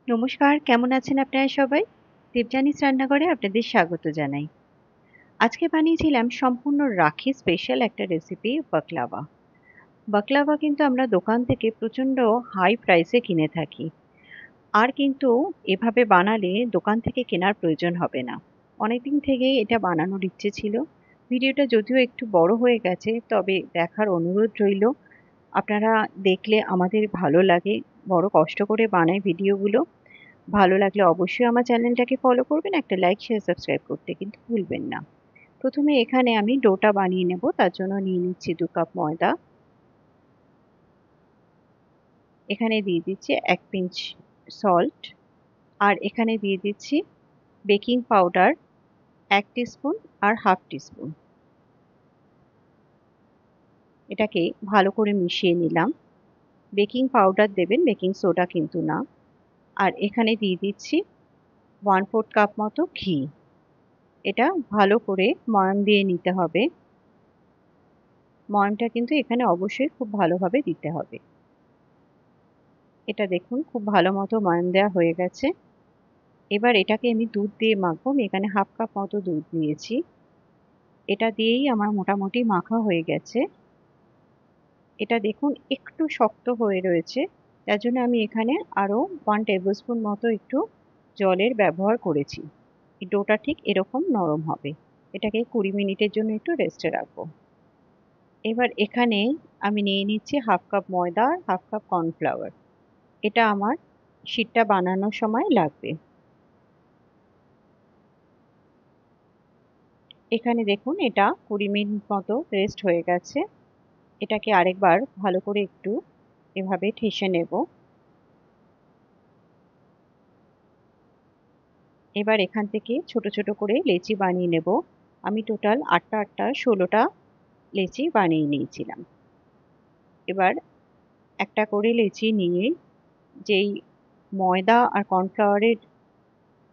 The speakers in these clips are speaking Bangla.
নমস্কার, কেমন আছেন আপনারা সবাই? দেবযানীস রান্নাঘরে আপনাদের স্বাগত জানাই। আজকে বানিয়েছিলাম সম্পূর্ণ রাখি স্পেশাল একটা রেসিপি বাকলাওয়া। বাকলাওয়া কিন্তু আমরা দোকান থেকে প্রচণ্ড হাই প্রাইসে কিনে থাকি। আর কিন্তু এভাবে বানালে দোকান থেকে কেনার প্রয়োজন হবে না। অনেকদিন থেকেই এটা বানানোর ইচ্ছে ছিল। ভিডিওটা যদিও একটু বড় হয়ে গেছে, তবে দেখার অনুরোধ রইল। আপনারা দেখলে আমাদের ভালো লাগে। বড় কষ্ট করে বানাই ভিডিওগুলো। ভালো লাগলে অবশ্যই আমার চ্যানেলটাকে ফলো করবেন। একটা লাইক, শেয়ার, সাবস্ক্রাইব করতে কিন্তু ভুলবেন না। প্রথমে এখানে আমি ডোটা বানিয়ে নেব। তার জন্য নিয়ে নিচ্ছি ২ কাপ ময়দা। এখানে দিয়ে দিচ্ছি ১ পিঞ্চ সল্ট। আর এখানে দিয়ে দিচ্ছি বেকিং পাউডার ১ টিস্পুন আর হাফ টিস্পুন। এটাকে ভালো করে মিশিয়ে নিলাম। বেকিং পাউডার দেবেন, বেকিং সোডা কিন্তু না। আর এখানে দিয়ে দিচ্ছি 1/4 কাপ মতো ঘি। এটা ভালো করে ময়ান দিয়ে নিতে হবে। ময়ানটা কিন্তু এখানে অবশ্যই খুব ভালোভাবে দিতে হবে। এটা দেখুন খুব ভালো মতো ময়ান দেওয়া হয়ে গেছে। এবার এটাকে আমি দুধ দিয়ে মাখবো। আমি এখানে হাফ কাপ মতো দুধ নিয়েছি। এটা দিয়েই আমার মোটামুটি মাখা হয়ে গেছে। এটা দেখুন একটু শক্ত হয়ে রয়েছে। তার জন্য আমি এখানে আরও 1 টেবিল স্পুন মতো একটু জলের ব্যবহার করেছি। এই ডোটা ঠিক এরকম নরম হবে। এটাকে ২০ মিনিটের জন্য একটু রেস্টে রাখবো। এবার এখানে আমি নিয়ে নিচ্ছি হাফ কাপ ময়দা আর হাফ কাপ কর্নফ্লাওয়ার। এটা আমার শিটটা বানানোর সময় লাগবে। এখানে দেখুন এটা ২০ মিনিট মতো রেস্ট হয়ে গেছে। এটাকে আরেকবার ভালো করে একটু এভাবে ঠেসে নেব। এবার এখান থেকে ছোট ছোট করে লেচি বানিয়ে নেব। আমি টোটাল ৮টা ১৬টা লেচি বানিয়ে নিয়েছিলাম। এবার একটা করে লেচি নিয়ে যেই ময়দা আর কর্নফ্লাওয়ারের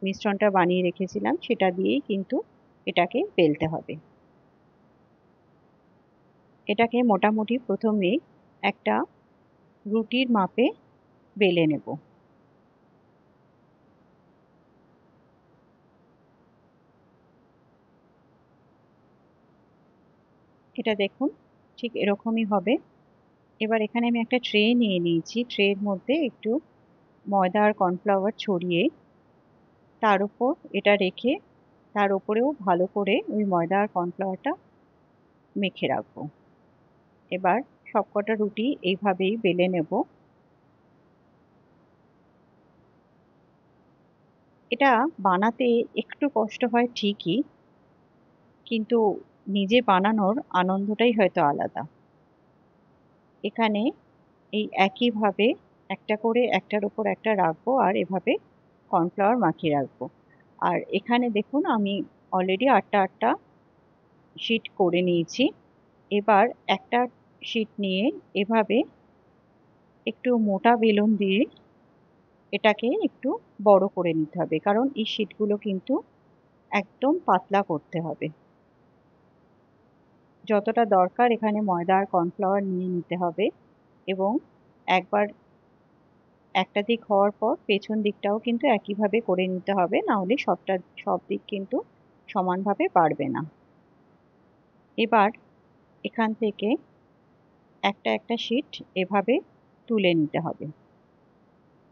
মিশ্রণটা বানিয়ে রেখেছিলাম সেটা দিয়েই কিন্তু এটাকে বেলতে হবে। এটাকে মোটামুটি প্রথমে একটা রুটির মাপে বেলে নেব। এটা দেখুন ঠিক এরকমই হবে। এবার এখানে আমি একটা ট্রে নিয়ে নিয়েছি। ট্রের মধ্যে একটু ময়দা আর কর্নফ্লাওয়ার ছড়িয়ে তার উপর এটা রেখে তার উপরেও ভালো করে ওই ময়দা আর কর্নফ্লাওয়ারটা মেখে রাখবো। এবার সবকটা রুটি এইভাবেই বেলে নেব। এটা বানাতে একটু কষ্ট হয় ঠিকই, কিন্তু নিজে বানানোর আনন্দটাই হয়তো আলাদা। এখানে এই একইভাবে একটা করে একটার উপর একটা রাখবো আর এভাবে কর্নফ্লাওয়ার মাখিয়ে রাখবো। আর এখানে দেখুন আমি অলরেডি ৮টা শিট করে নিয়েছি। এবার একটা শিট নিয়ে এভাবে একটু মোটা বেলুন দিয়ে এটাকে একটু বড় করে নিতে হবে, কারণ এই শিটগুলো কিন্তু একদম পাতলা করতে হবে। যতটা দরকার এখানে ময়দা আর কর্নফ্লাওয়ার নিয়ে নিতে হবে এবং একবার একটা দিক হওয়ার পর পেছন দিকটাও কিন্তু একইভাবে করে নিতে হবে, না হলে সব দিক কিন্তু সমানভাবে বাড়বে না। এবার এখান থেকে একটা শিট এভাবে তুলে নিতে হবে।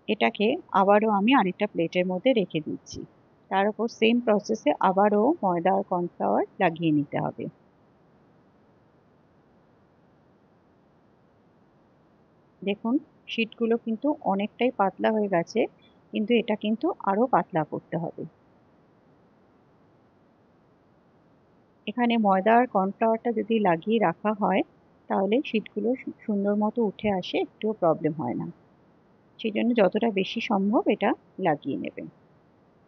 এটাকে আবারও আমি আরেকটা প্লেটের মধ্যে রেখে দিচ্ছি। তার উপর সেম প্রসেসে আবারও ময়দা আর কর্নফ্লাওয়ার লাগিয়ে নিতে হবে। দেখুন শিটগুলো কিন্তু অনেকটাই পাতলা হয়ে গেছে, কিন্তু এটা কিন্তু আরো পাতলা করতে হবে। এখানে ময়দা আর কর্নফ্লাওয়ারটা যদি লাগিয়ে রাখা হয় তাহলে শিটগুলো সুন্দর মতো উঠে আসে, একটুও প্রবলেম হয় না। সেই জন্য যতটা বেশি সম্ভব এটা লাগিয়ে নেবেন।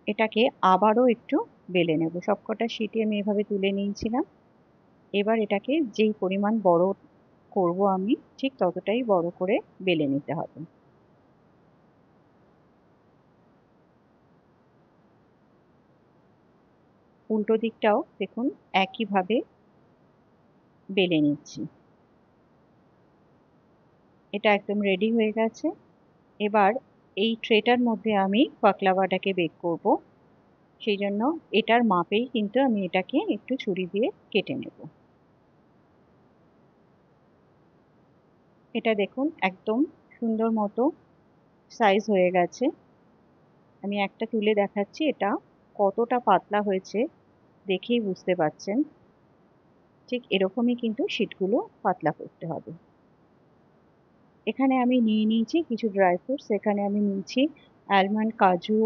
এটাকে আবারও একটু বেলে নেব। সবকটা শিটই আমি এভাবে তুলে নিয়েছিলাম। এবার এটাকে যেই পরিমাণ বড় করব আমি ঠিক ততটাই বড় করে বেলে নিতে হবে। উল্টো দিকটাও দেখুন একইভাবে বেলে নিচ্ছি। এটা একদম রেডি হয়ে গেছে। এবার এই ট্রেটার মধ্যে আমি বাকলাভাটাকে বেক করব, সেই জন্য এটার মাপেই কিন্তু আমি এটাকে একটু ছুরি দিয়ে কেটে নেব। এটা দেখুন একদম সুন্দর মতো সাইজ হয়ে গেছে। আমি একটা তুলে দেখাচ্ছি এটা কতটা পাতলা হয়েছে, দেখেই বুঝতে পারছেন। ঠিক এরকমই কিন্তু শীটগুলো পাতলা করতে হবে। এখানে আমি নিয়ে নিয়েছি কিছু ড্রাই ফ্রুটস। এখানে আমি নিয়েছি অ্যালমন্ড, কাজু,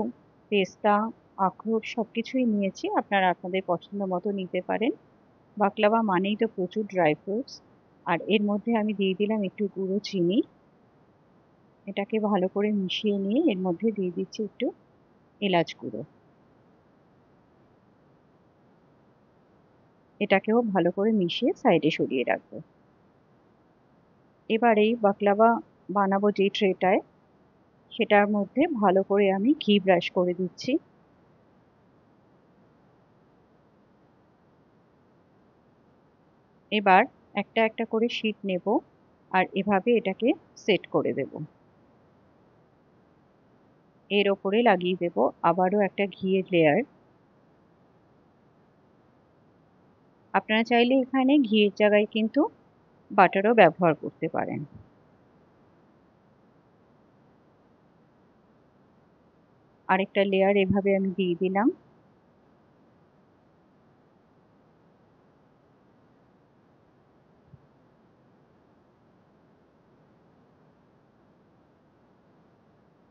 পেস্তা, আখরোট সবকিছুই নিয়েছি। আপনারা আপনাদের পছন্দ মতো নিতে পারেন। বাকলাভা মানেই তো প্রচুর ড্রাই ফ্রুটস। আর এর মধ্যে আমি দিয়ে দিলাম একটু গুঁড়ো চিনি। এটাকে ভালো করে মিশিয়ে নিয়ে এর মধ্যে দিয়ে দিচ্ছি একটু এলাচ গুঁড়ো। এটাকেও ভালো করে মিশিয়ে সাইডে সরিয়ে রাখবো। এবার এই বাকলাভা বানাবো যে ট্রেটায়, সেটার মধ্যে ভালো করে আমি ঘি ব্রাশ করে দিচ্ছি। এবার একটা একটা করে শীট নেব আর এভাবে এটাকে সেট করে দেব। এর ওপরে লাগিয়ে দেব আবারও একটা ঘিয়ের লেয়ার। আপনারা চাইলে এখানে ঘিয়ের জায়গায় কিন্তু বাটারও ব্যবহার করতে পারেন। আরেকটা লেয়ার এভাবে আমি দিয়ে দিলাম।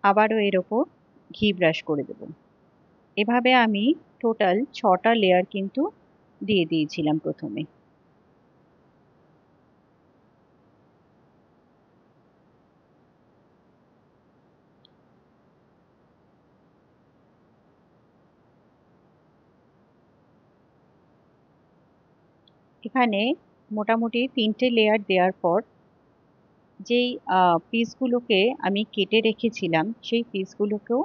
আবারও এর ওপর ঘি ব্রাশ করে দেব। এভাবে আমি টোটাল 6টা লেয়ার কিন্তু দিয়ে দিয়েছিলাম প্রথমে। এখানে মোটামুটি 3টে লেয়ার দেওয়ার পর যেই পিসগুলোকে আমি কেটে রেখেছিলাম সেই পিসগুলোকেও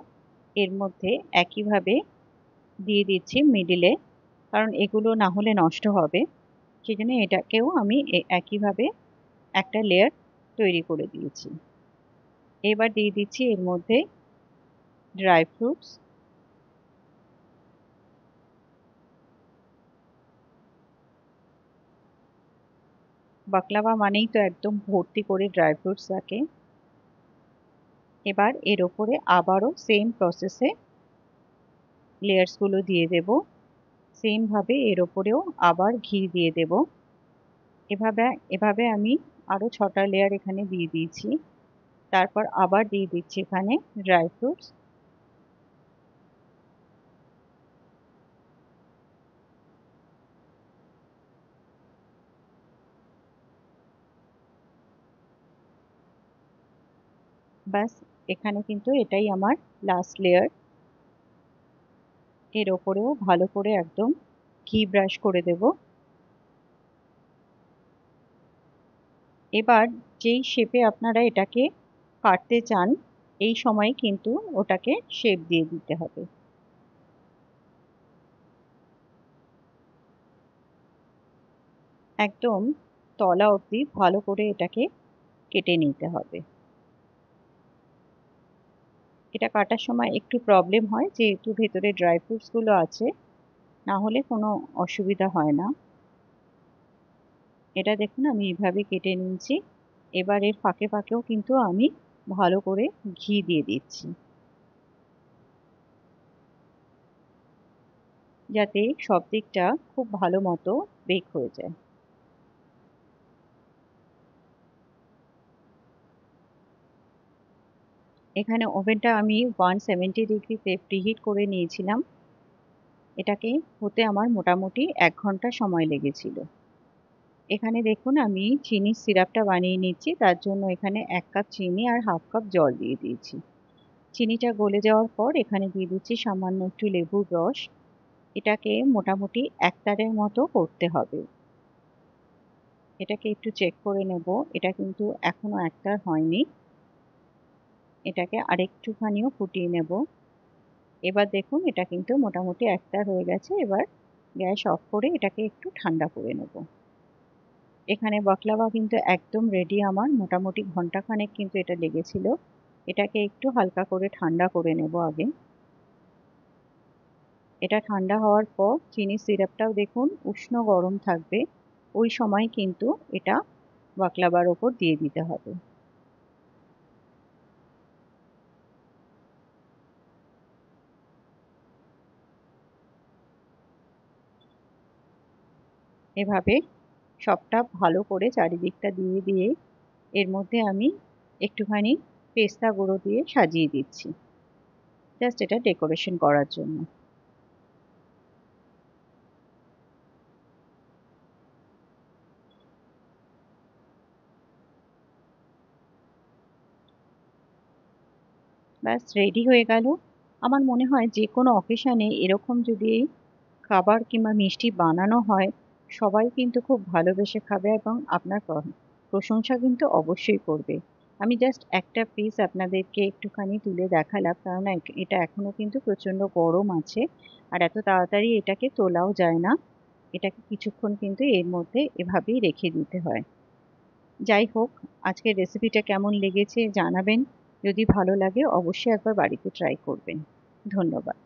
এর মধ্যে একইভাবে দিয়ে দিচ্ছি মিডিলে, কারণ এগুলো না হলে নষ্ট হবে। সেই জন্য এটাকেও আমি একইভাবে একটা লেয়ার তৈরি করে দিয়েছি। এবার দিয়ে দিচ্ছি এর মধ্যে ড্রাই ফ্রুটস। বাকলাভা মানেই তো একদম ভর্তি করে ড্রাই ফ্রুটস থাকে। এবার এর ওপরে আবারও সেম প্রসেসে লেয়ার্স গুলো দিয়ে দেব। সেম ভাবে এর ওপরেও আবার ঘি দিয়ে দেব। এভাবে এভাবে আমি আরো 6টা লেয়ার এখানে দিয়ে দিয়েছি। তারপর আবার দিয়ে দিচ্ছি এখানে ড্রাই ফ্রুটস। ব্যাস, এখানে কিন্তু এটাই আমার লাস্ট লেয়ার। এর ওপরেও ভালো করে একদম ঘি ব্রাশ করে দেব। এবার যেই শেপে আপনারা এটাকে কাটতে চান এই সময় কিন্তু ওটাকে শেপ দিয়ে দিতে হবে। একদম তলা অবধি ভালো করে এটাকে কেটে নিতে হবে। এটা কাটার সময় একটু প্রবলেম হয় যেহেতু ভেতরে ড্রাই ফ্রুটস গুলো আছে, না হলে কোনো অসুবিধা হয় না। এটা দেখুন আমি এইভাবে কেটে নিয়েছি। এবার এর ফাঁকে ফাঁকেও কিন্তু আমি ভালো করে ঘি দিয়ে দিচ্ছি, যাতে সব দিকটা খুব ভালো মতো বেক হয়ে যায়। এখানে ওভেনটা আমি 170 ডিগ্রিতে প্রিহিট করে নিয়েছিলাম। এটাকে হতে আমার মোটামুটি 1 ঘন্টা সময় লেগেছিল। এখানে দেখুন আমি চিনির সিরাপটা বানিয়ে নিচ্ছি। তার জন্য এখানে 1 কাপ চিনি আর হাফ কাপ জল দিয়ে দিয়েছি। চিনিটা গলে যাওয়ার পর এখানে দিয়ে দিচ্ছি সামান্য একটু লেবুর রস। এটাকে মোটামুটি 1 তারের মতো করতে হবে। এটাকে একটু চেক করে নেব। এটা কিন্তু এখনো 1 তার হয়নি। এটাকে আরেকটুখানিও ফুটিয়ে নেব। এবার দেখুন এটা কিন্তু মোটামুটি 1 তার হয়ে গেছে। এবার গ্যাস অফ করে এটাকে একটু ঠান্ডা করে নেব। এখানে বাকলাভা কিন্তু একদম রেডি আমার। মোটামুটি ঘন্টাখানেক কিন্তু এটা লেগেছিল। এটাকে একটু হালকা করে ঠান্ডা করে নেব আগে। এটা ঠান্ডা হওয়ার পর চিনির সিরাপটাও দেখুন উষ্ণ গরম থাকবে, ওই সময় কিন্তু এটা বাকলাভার ওপর দিয়ে দিতে হবে। এভাবে সবটা ভালো করে চারিদিকটা দিয়ে দিয়ে এর মধ্যে আমি একটুখানি পেস্তা গুঁড়ো দিয়ে সাজিয়ে দিচ্ছি, জাস্ট এটা ডেকোরেশন করার জন্য। ব্যাস রেডি হয়ে গেল। আমার মনে হয় যে কোনো অকেশানে এরকম যদি খাবার কিংবা মিষ্টি বানানো হয়, সবাই কিন্তু খুব ভালোবেসে খাবে এবং আপনার প্রশংসা কিন্তু অবশ্যই করবে। আমি জাস্ট একটা পিস আপনাদেরকে একটুখানি তুলে দেখালাম, কারণ এটা এখনো কিন্তু প্রচন্ড গরম আছে, আর এত তাড়াতাড়ি এটাকে তোলাও যায় না। এটাকে কিছুক্ষণ কিন্তু এর মধ্যে এভাবেই রেখে দিতে হয়। যাই হোক, আজকের রেসিপিটা কেমন লেগেছে জানাবেন। যদি ভালো লাগে অবশ্যই একবার বাড়িতে ট্রাই করবেন। ধন্যবাদ।